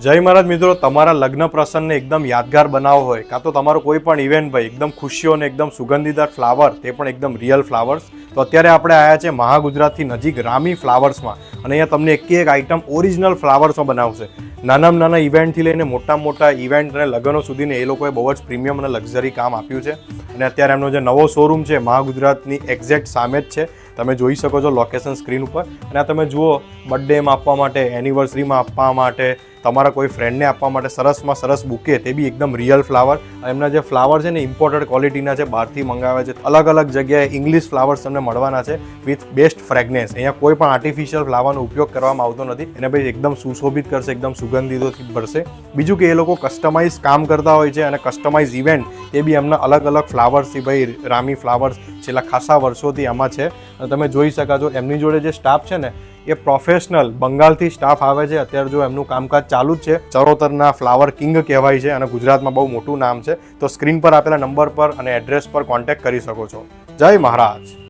જય મહારાજ મિત્રો, તમારા લગ્ન પ્રસંગને એકદમ યાદગાર બનાવવો હોય કાં તો તમારો કોઈ પણ ઇવેન્ટ ભાઈ એકદમ ખુશીઓ અને એકદમ સુગંધીદાર ફ્લાવર, તે પણ એકદમ રિયલ ફ્લાવર્સ, તો અત્યારે આપણે આવ્યા છે મહાગુજરાતથી નજીક રામી ફ્લાવર્સમાં. અને અહીંયા તમને એક આઈટમ ઓરિજિનલ ફ્લાવર્સમાં બનાવશે. નાનામાં નાના ઇવેન્ટથી લઈને મોટા ઇવેન્ટ અને લગ્નો સુધીને એ લોકોએ બહુ જ પ્રીમિયમ અને લક્ઝરી કામ આપ્યું છે. અને અત્યારે એમનો જે નવો શોરૂમ છે મહાગુજરાતની એક્ઝેક્ટ સામે જ છે. તમે જોઈ શકો છો લોકેશન સ્ક્રીન ઉપર. અને આ તમે જુઓ, બર્થડેમાં આપવા માટે, એનિવર્સરીમાં આપવા માટે, તમારા કોઈ ફ્રેન્ડને આપવા માટે સરસમાં સરસ બુકે, તે બી એકદમ રિયલ ફ્લાવર. એમના જે ફ્લાવર છે ને ઇમ્પોર્ટેડ ક્વોલિટીના છે, બહારથી મંગાવે છે. અલગ અલગ જગ્યાએ ઇંગ્લિશ ફ્લાવર્સ તમને મળવાના છે વિથ બેસ્ટ ફ્રેગ્નેન્સ. અહીંયા કોઈ પણ આર્ટિફિશિયલ ફ્લાવરનો ઉપયોગ કરવામાં આવતો નથી. એને ભાઈ એકદમ સુશોભિત કરશે, એકદમ સુગંધિતોથી ભરશે. બીજું કે એ લોકો કસ્ટમાઇઝ કામ કરતા હોય છે અને કસ્ટમાઇઝ ઇવેન્ટ એ બી એમના અલગ અલગ ફ્લાવર્સથી ભાઈ રામી ફ્લાવર્સ છેલ્લા ખાસા વર્ષોથી આમાં છે. અને તમે જોઈ શકો છો એમની જોડે જે સ્ટાફ છે ને એ પ્રોફેશનલ બંગાળથી સ્ટાફ આવે છે. અત્યારે જો એમનું કામકાજ ચાલુ જ છે. ચરોતરના ફ્લાવર કિંગ કહેવાય છે અને ગુજરાતમાં બહુ મોટું નામ છે. તો સ્ક્રીન પર આપેલા નંબર પર અને એડ્રેસ પર કોન્ટેક્ટ કરી શકો છો. જય મહારાજ.